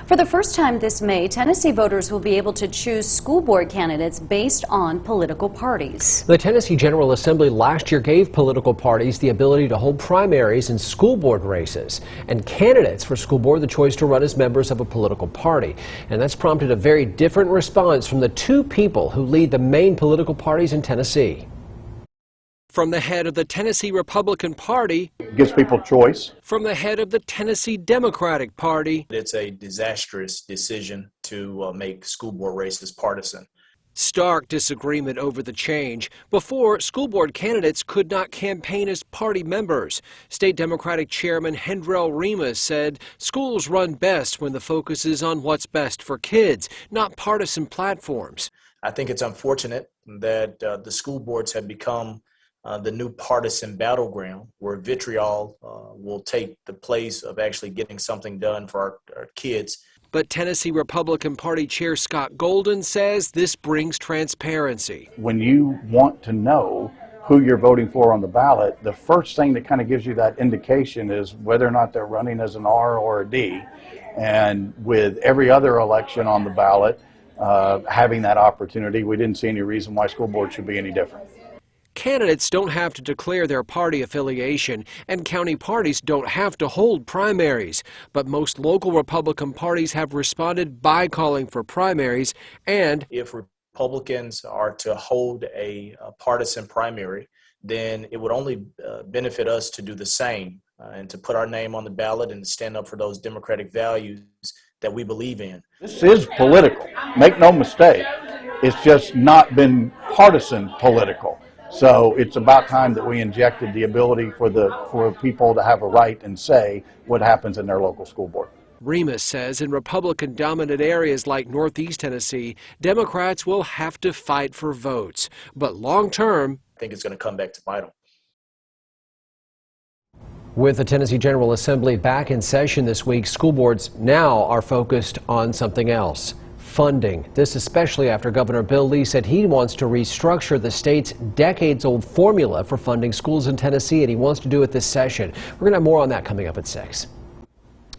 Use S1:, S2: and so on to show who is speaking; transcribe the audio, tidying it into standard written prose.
S1: For the first time this May, Tennessee voters will be able to choose school board candidates based on political parties.
S2: The Tennessee General Assembly last year gave political parties the ability to hold primaries in school board races, and candidates for school board the choice to run as members of a political party. And that's prompted a very different response from the two people who lead the main political parties in Tennessee. From the head of the Tennessee Republican Party,
S3: it gives people choice.
S2: From the head of the Tennessee Democratic Party,
S4: it's a disastrous decision to make school board races partisan.
S2: Stark disagreement over the change. Before, school board candidates could not campaign as party members. State Democratic Chairman Hendrell Remus said schools run best when the focus is on what's best for kids, not partisan platforms.
S4: I think it's unfortunate that the school boards have become the new partisan battleground where vitriol will take the place of actually getting something done for our kids.
S2: But Tennessee Republican Party Chair Scott Golden says this brings transparency.
S3: When you want to know who you're voting for on the ballot, the first thing that kind of gives you that indication is whether or not they're running as an R or a D. And with every other election on the ballot having that opportunity, we didn't see any reason why school board should be any different.
S2: Candidates don't have to declare their party affiliation, and county parties don't have to hold primaries. But most local Republican parties have responded by calling for primaries. And
S4: if Republicans are to hold a partisan primary, then it would only benefit us to do the same and to put our name on the ballot and to stand up for those democratic values that we believe in.
S3: This is political. Make no mistake. It's just not been partisan political. So it's about time that we injected the ability for people to have a right and say what happens in their local school board.
S2: Remus says in Republican-dominant areas like Northeast Tennessee, Democrats will have to fight for votes. But long-term,
S4: I think it's going to come back to bite them.
S2: With the Tennessee General Assembly back in session this week, school boards now are focused on something else. Funding. This especially after Governor Bill Lee said he wants to restructure the state's decades-old formula for funding schools in Tennessee, and he wants to do it this session. We're going to have more on that coming up at 6.